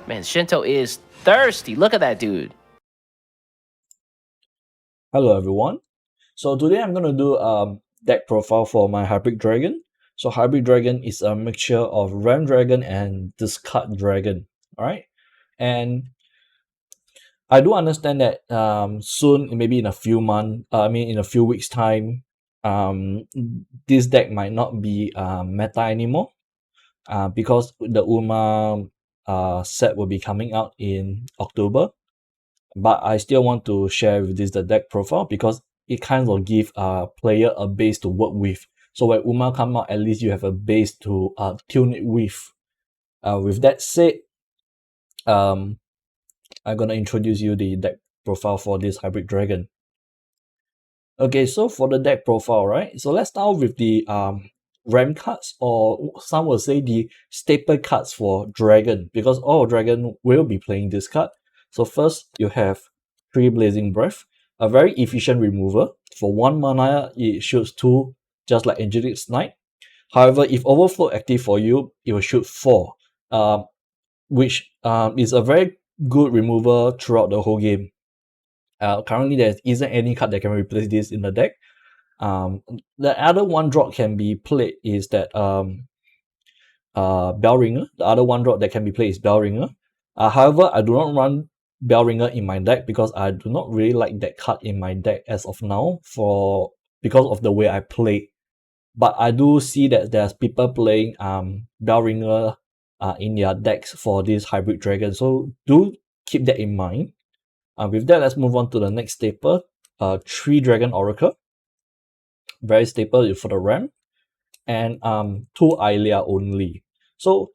Man, Shinto is thirsty. Look at that dude. Hello everyone. So today I'm gonna do deck profile for my Hybrid Dragon. So Hybrid Dragon is a mixture of Ram Dragon and Discard Dragon. Alright? And I do understand that soon, maybe in a few months, in a few weeks' time, this deck might not be meta anymore. Because the UMA set will be coming out in October. But I still want to share with this the deck profile because it kind of give a player a base to work with. So when UMA come out, at least you have a base to tune it with. With that said, I'm gonna introduce you the deck profile for this Hybrid Dragon. Okay, so for the deck profile, right? So let's start with the RAM cards, or some will say the staple cards for Dragon, because all Dragon will be playing this card. So first, you have 3 Blazing Breath, a very efficient remover. For 1 mana, it shoots 2, just like Angelic Knight. However, if Overflow active for you, it will shoot 4, which is a very good remover throughout the whole game. Currently, there isn't any card that can replace this in the deck. The other 1-drop can be played is that Bellringer. The other 1-drop that can be played is Bellringer. However, I do not run Bellringer in my deck because I do not really like that card in my deck as of now because of the way I play. But I do see that there's people playing Bellringer in their decks for this Hybrid Dragon. So do keep that in mind. With that, let's move on to the next staple. 3 Dragon Oracle. Very staple for the RAM. And 2 Ilia only. So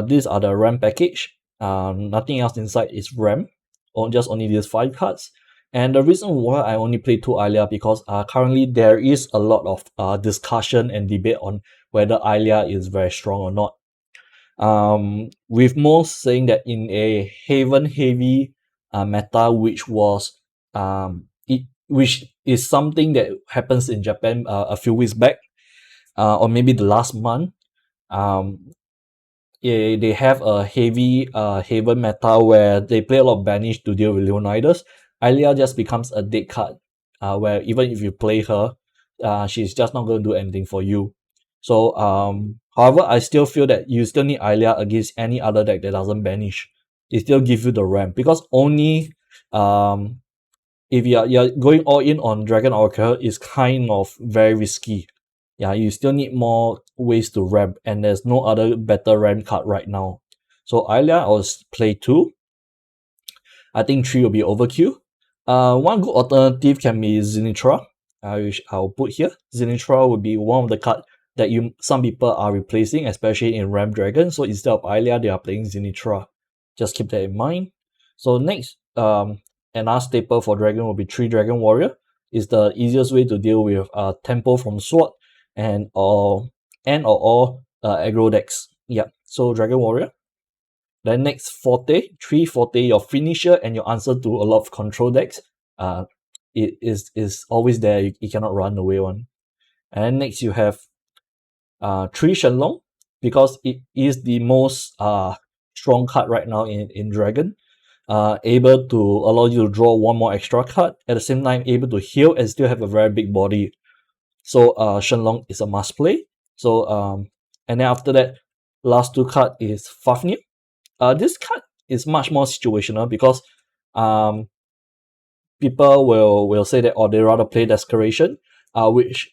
these are the RAM package. Nothing else inside is RAM. Or just only these 5 cards. And the reason why I only play 2 Ilia because currently there is a lot of discussion and debate on whether Ilia is very strong or not. With most saying that in a Haven heavy meta, which is something that happens in Japan a few weeks back, or maybe the last month. They have a heavy Haven meta where they play a lot of banish to deal with Leonidas. Ilia just becomes a dead card, where even if you play her, she's just not going to do anything for you. So, however, I still feel that you still need Ilia against any other deck that doesn't banish. It still gives you the ramp because only if you're going all in on Dragon Oracle is kind of very risky. Yeah, you still need more ways to ramp, and there's no other better ramp card right now. So Ilia, I'll play 2. I think 3 will be overkill. One good alternative can be Zenithra, which I'll put here. Zenithra would be one of the cards that some people are replacing, especially in Ram Dragon. So instead of Ilia, they are playing Zenithra. Just keep that in mind. So next, another staple for Dragon will be 3 Dragon Warrior. It's the easiest way to deal with tempo from Sword and all aggro decks. Yeah, so Dragon Warrior. Then next, Forte. 3 Forte, your finisher and your answer to a lot of control decks. It is always there. You cannot run away one. And then next you have 3 Shenlong, because it is the most strong card right now in Dragon. Able to allow you to draw 1 more extra card, at the same time able to heal and still have a very big body. So Shenlong is a must play. So and then after that, last 2 card is Fafnir. This card is much more situational because people will say that they rather play Desecration, which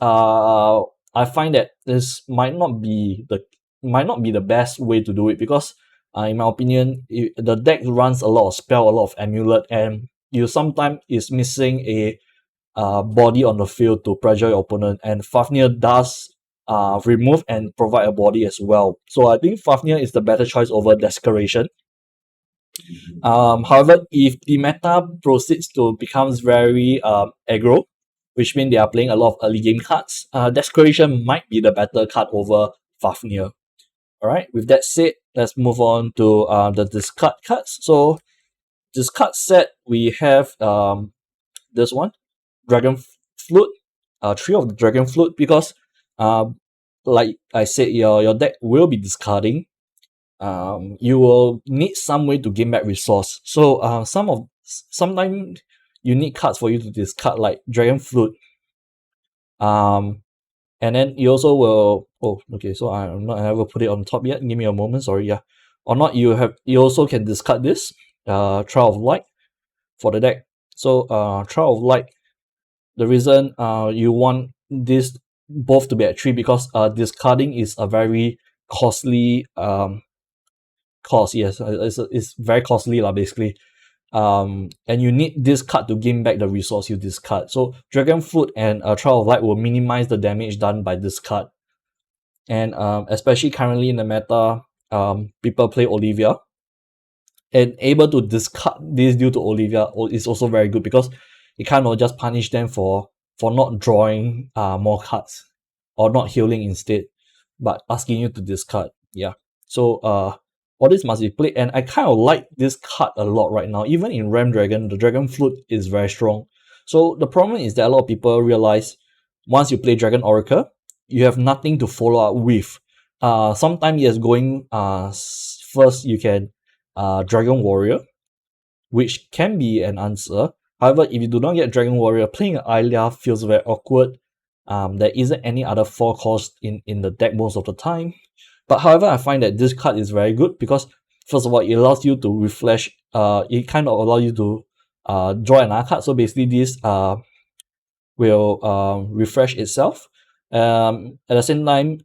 I find that this might not be the best way to do it because in my opinion, the deck runs a lot of spell, a lot of amulet, and you sometimes is missing a body on the field to pressure your opponent, and Fafnir does remove and provide a body as well. So I think Fafnir is the better choice over Desecration. However, if the meta proceeds to becomes very aggro, which means they are playing a lot of early game cards, Desecration might be the better card over Fafnir. Alright, with that said, let's move on to the discard cards. So, discard set, we have this one, Dragon Flute, 3 of the Dragon Flute, because like I said, your deck will be discarding you will need some way to gain back resource. So sometimes you need cards for you to discard, like Dragon Flute. And then you also will, oh, okay, so I haven't put it on top yet. Give me a moment, sorry, yeah. Or not, you also can discard this, Trial of Light for the deck. So Trial of Light, the reason you want this both to be at 3 because discarding is a very costly cost. Yes, it's very costly lah, basically. And you need this card to gain back the resource you discard. So Dragon Fruit and Trial of Light will minimize the damage done by this card. And especially currently in the meta, people play Olivia, and able to discard this due to Olivia is also very good because it kind of just punish them for not drawing more cards or not healing instead, but asking you to discard. Yeah. So all this must be played, and I kind of like this card a lot right now. Even in Ram Dragon, the Dragon Flute is very strong. So the problem is that a lot of people realize once you play Dragon Oracle, you have nothing to follow up with. Sometimes yes, going first you can Dragon Warrior, which can be an answer. However, if you do not get Dragon Warrior, playing Ilia feels very awkward. There isn't any other 4 cost in the deck most of the time. But however, I find that this card is very good because first of all, it allows you to refresh. It kind of allows you to draw another card. So basically, this will refresh itself. At the same time,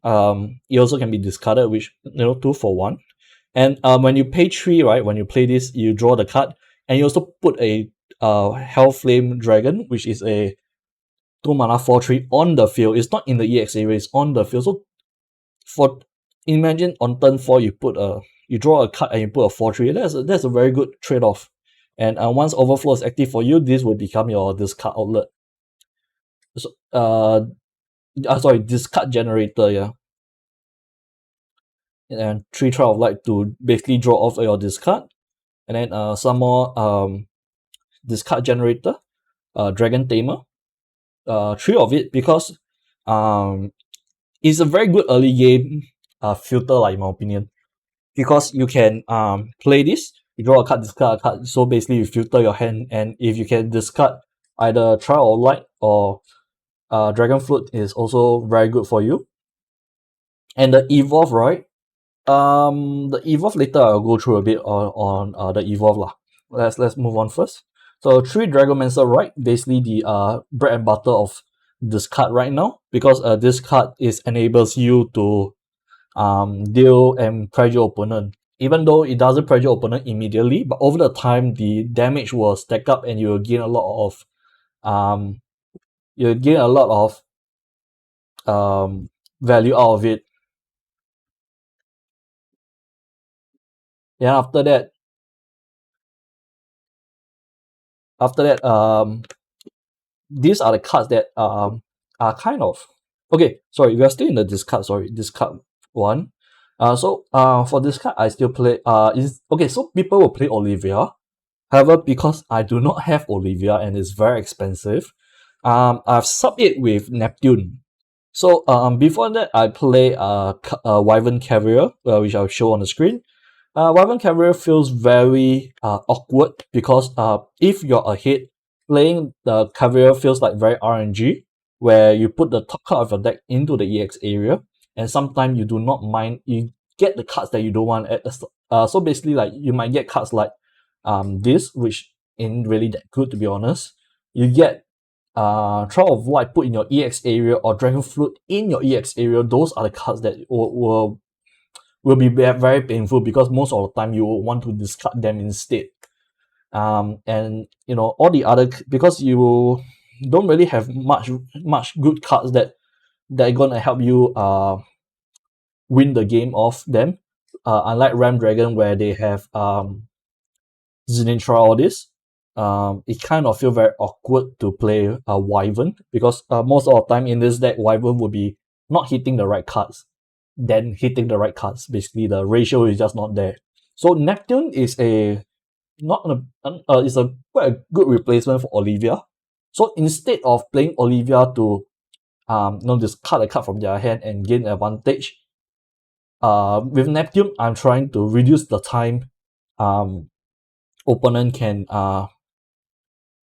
it also can be discarded, which 2 for 1. And when you pay 3, right, when you play this, you draw the card, and you also put a Hellflame Dragon, which is a 2 mana 4/3 on the field. It's not in the EX area, it's on the field. So imagine on turn 4 you draw a card and you put a 4/3. That's a very good trade-off. And once Overflow is active for you, this will become your discard outlet. So discard generator, yeah. And 3 Trial of Light to basically draw off your discard. And then some more discard generator, Dragon Tamer. 3 of it because it's a very good early game filter, like, in my opinion. Because you can play this, you draw a card, discard a card. So basically you filter your hand, and if you can discard either Trial of Light or Dragon Flute is also very good for you. And the Evolve, right? The Evolve later I'll go through a bit on the Evolve lah. Let's move on first. So 3 Dragomancer, right? Basically the bread and butter of this card right now, because this card enables you to deal and pressure opponent. Even though it doesn't pressure opponent immediately, but over the time the damage will stack up and you will gain a lot of value out of it. Then after that, these are the cards that are kind of okay. Sorry, we are still in the discard. Sorry, discard one. So for this card, I still play. Is okay. So people will play Olivia. However, because I do not have Olivia and it's very expensive, I've subbed it with Neptune. So before that, I play Wyvern Carrier, which I'll show on the screen. Wyvern Carrier feels very awkward because if you're ahead, playing the Carrier feels like very RNG, where you put the top card of your deck into the EX area, and sometimes you do not mind, you get the cards that you don't want at the start. So basically, like, you might get cards like this, which ain't really that good, to be honest. You get Trial of Light put in your EX area, or Dragon Flute in your EX area. Those are the cards that will be very painful because most of the time you will want to discard them instead. And all the other, because you don't really have much good cards that are gonna help you win the game off them. Unlike Ram Dragon, where they have Zenithra, all this, it kind of feel very awkward to play Wyvern, because most of the time in this deck, Wyvern will be not hitting the right cards, then hitting the right cards. Basically, the ratio is just not there. So Neptune is quite a good replacement for Olivia. So instead of playing Olivia to discard a card from their hand and gain advantage, with Neptune, I'm trying to reduce the time opponent can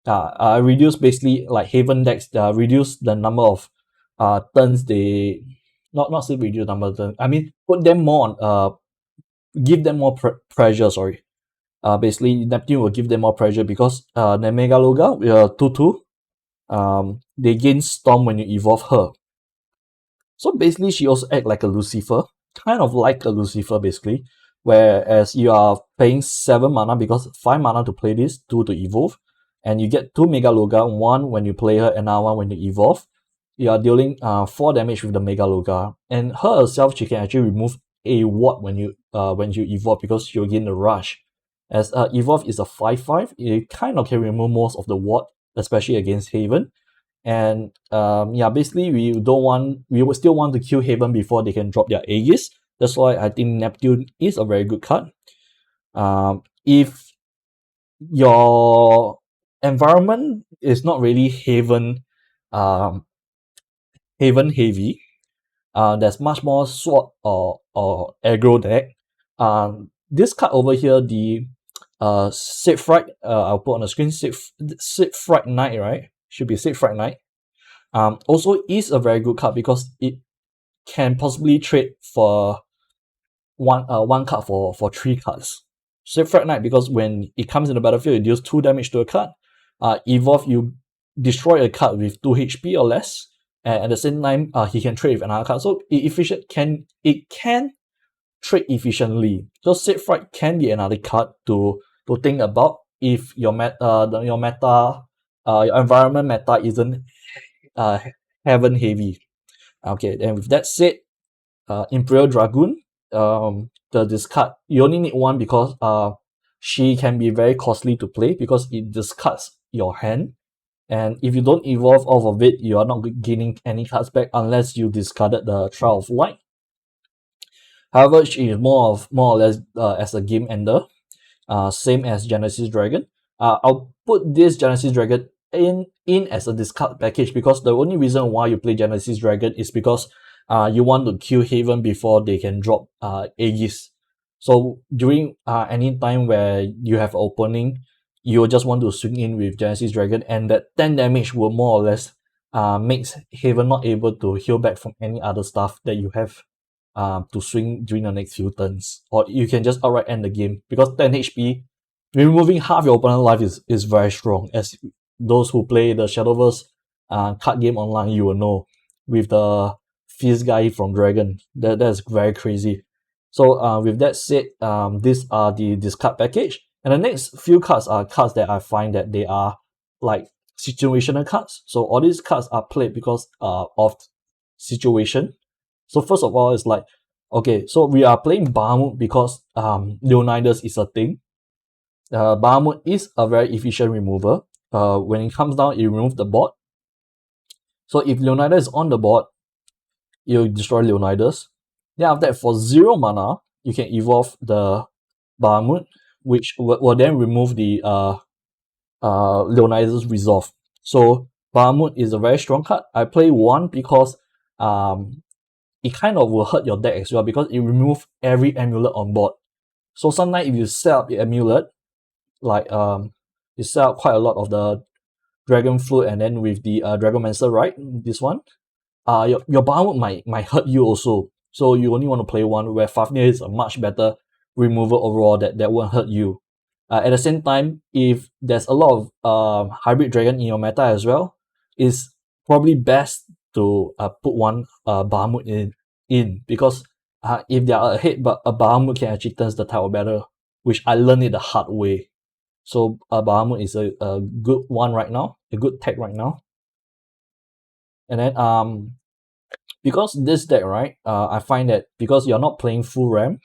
reduce, basically like Haven decks, reduce the number of turns they, not say reduce number of turns, I mean put them more on, give them more pressure, sorry. Basically Neptune will give them more pressure because the Megaloga, 2/2, they gain Storm when you evolve her. So basically she also acts like a Lucifer, kind of like a Lucifer basically, whereas you are paying 7 mana because 5 mana to play this, 2 to evolve, and you get 2 Megaloga, 1 when you play her, another one when you evolve. You are dealing 4 damage with the Megaloga, and her herself, she can actually remove a ward when you evolve because she'll gain the rush. As evolve is a 5/5, it kind of can remove most of the ward, especially against Haven. And yeah, basically we would still want to kill Haven before they can drop their Aegis. That's why I think Neptune is a very good card. If your environment is not really Haven Haven heavy, there's much more sword or aggro deck. This card over here, the Sid Fright, I'll put on the screen, Sid Fright Knight, right? Should be Sid Fright Knight. Also is a very good card because it can possibly trade for one card for 3 cards. Sid Fright Knight, because when it comes in the battlefield, it deals 2 damage to a card. Evolve, you destroy a card with 2 HP or less, and at the same time, he can trade with another card. So it can trade efficiently. So Sid Fright can be another card to think about if your your environment meta isn't Heaven heavy. Okay, then with that said, Imperial Dragoon, the discard, you only need one because she can be very costly to play because it discards your hand, and if you don't evolve off of it, you are not gaining any cards back unless you discarded the Trial of Light. However, she is more or less as a game ender, same as Genesis Dragon. I'll put this Genesis Dragon in as a discard package because the only reason why you play Genesis Dragon is because you want to kill Haven before they can drop Aegis. So during any time where you have opening, you just want to swing in with Genesis Dragon, and that 10 damage will more or less makes Haven not able to heal back from any other stuff that you have to swing during the next few turns. Or you can just outright end the game because 10 HP, removing half your opponent's life is very strong. As those who play the Shadowverse card game online, you will know with the Fizz guy from Dragon. That's very crazy. So with that said, these are the discard package. And the next few cards are cards that I find that they are like situational cards. So all these cards are played because of situation. So first of all, it's like, okay, so we are playing Bahamut because Leonidas is a thing. Bahamut is a very efficient remover. When it comes down, it removes the board. So if Leonidas is on the board, you destroy Leonidas. Then after that, for 0 mana, you can evolve the Bahamut, which will then remove the Leonidas Resolve. So Bahamut is a very strong card. I play 1 because it kind of will hurt your deck as well because it removes every amulet on board. So sometimes if you set up the amulet, like you set up quite a lot of the Dragon Flute and then with the Dragomancer, right? This one, your Bahamut might hurt you also. So you only want to play 1 where Fafnir is a much better remover overall that won't hurt you. At the same time, if there's a lot of hybrid dragon in your meta as well, it's probably best to put one Bahamut in because if they are ahead, but a Bahamut can actually turn the tide of battle, which I learned it the hard way. So Bahamut is a good one right now, a good tech right now. And then because this deck, right, I find that because you're not playing full RAM,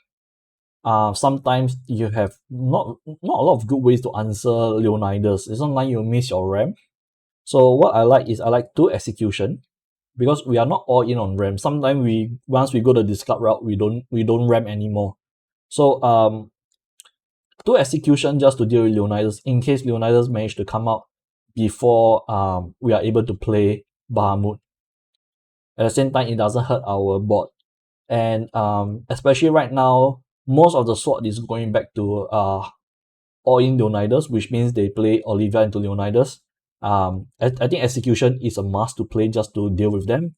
sometimes you have not a lot of good ways to answer Leonidas. It's not like you miss your RAM. So what I like is I like 2 execution because we are not all in on RAM. Sometimes once we go the discard route, we don't RAM anymore. So 2 execution just to deal with Leonidas in case Leonidas managed to come out before we are able to play Bahamut. At the same time, it doesn't hurt our board. And especially right now, most of the sword is going back to all-in Leonidas, which means they play Olivia into Leonidas. I think execution is a must to play just to deal with them.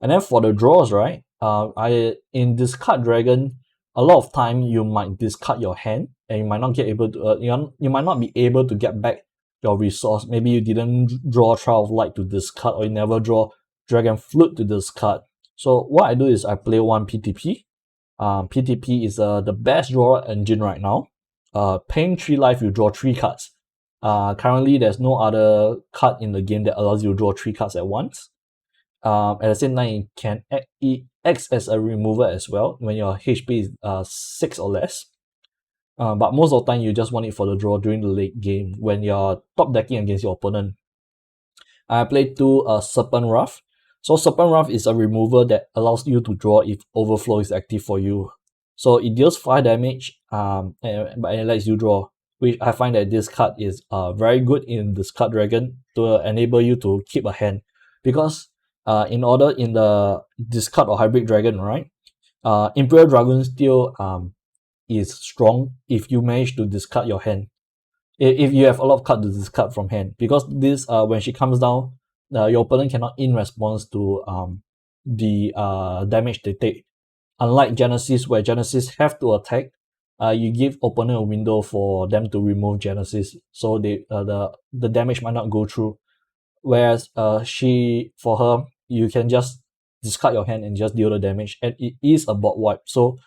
And then for the draws, right? I in discard dragon, a lot of time you might discard your hand and you might not get able to you might not be able to get back your resource. Maybe you didn't draw Trial of Light to discard, or you never draw Dragon Flute to discard. So what I do is I play one PTP. PTP is the best draw engine right now. Paying 3 life, you draw 3 cards. Currently, there's no other card in the game that allows you to draw 3 cards at once. At the same time, it acts as a remover as well when your HP is 6 or less. But most of the time, you just want it for the draw during the late game when you're top decking against your opponent. I played 2 Serpent Wrath. So Serpent Wrath is a remover that allows you to draw if Overflow is active for you. So it deals 5 damage, but it lets you draw, which I find that this card is very good in Discard Dragon to enable you to keep a hand. Because in the Discard or Hybrid Dragon, right, Imperial Dragon still is strong if you manage to discard your hand. If you have a lot of cards to discard from hand, because this when she comes down, your opponent cannot in response to the damage they take. Unlike Genesis, where Genesis have to attack, you give opponent a window for them to remove Genesis, so they the damage might not go through. Whereas for her, you can just discard your hand and just deal the damage, and it is a bot wipe. So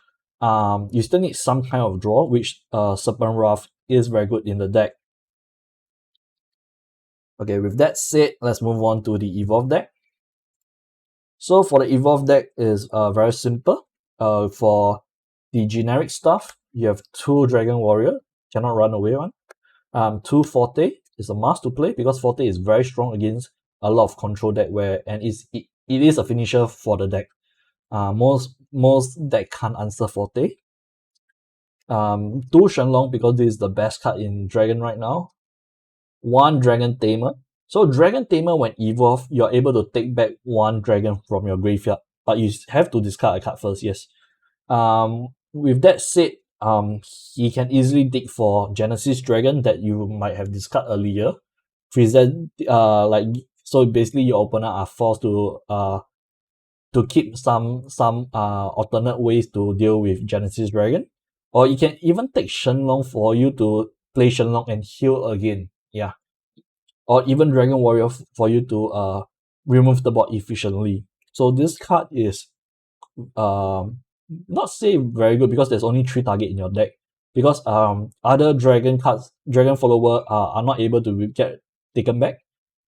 you still need some kind of draw, which Serpent Wrath is very good in the deck. Okay, with that said, let's move on to the Evolve deck. So for the Evolve deck is very simple. For the generic stuff, you have 2 Dragon Warrior, cannot run away one. 2 Forte is a must to play because Forte is very strong against a lot of control deck and it is a finisher for the deck. Most deck can't answer Forte. 2 Shenlong because this is the best card in Dragon right now. 1 Dragon Tamer. So Dragon Tamer, when evolve, you're able to take back 1 dragon from your graveyard, but you have to discard a card first, yes. With that said, he can easily dig for Genesis Dragon that you might have discarded earlier. Present so basically your opponent are forced to keep some alternate ways to deal with Genesis Dragon. Or you can even take Shenlong for you to play Shenlong and heal again. Yeah. Or even Dragon Warrior for you to remove the board efficiently. So this card is not say very good because there's only 3 target in your deck. Because other dragon cards, Dragon Follower are not able to get taken back.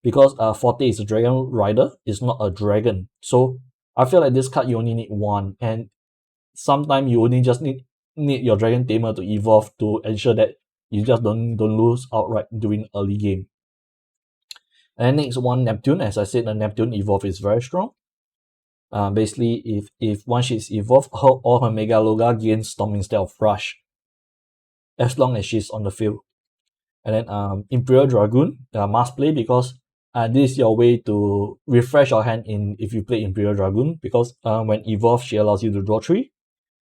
Because Forte is a Dragon Rider, it's not a dragon. So I feel like this card you only need 1, and sometimes you only just need your Dragon Tamer to evolve to ensure that you just don't lose outright during early game. And next one, Neptune. As I said, the Neptune Evolve is very strong. Basically, if once she's evolved, all her Mega Loga gains Storm instead of Rush, as long as she's on the field. And then Imperial Dragoon, must play because this is your way to refresh your hand if you play Imperial Dragoon, because when evolved, she allows you to draw 3.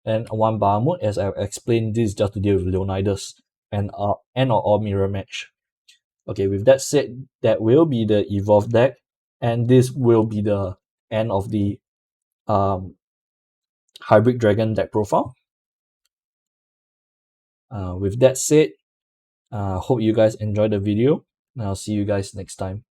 And 1 Bahamut, as I've explained, this is just to deal with Leonidas and end or all mirror match. Okay, with that said, that will be the Evolve deck, and this will be the end of the Hybrid Dragon deck profile. With that said, hope you guys enjoyed the video, and I'll see you guys next time.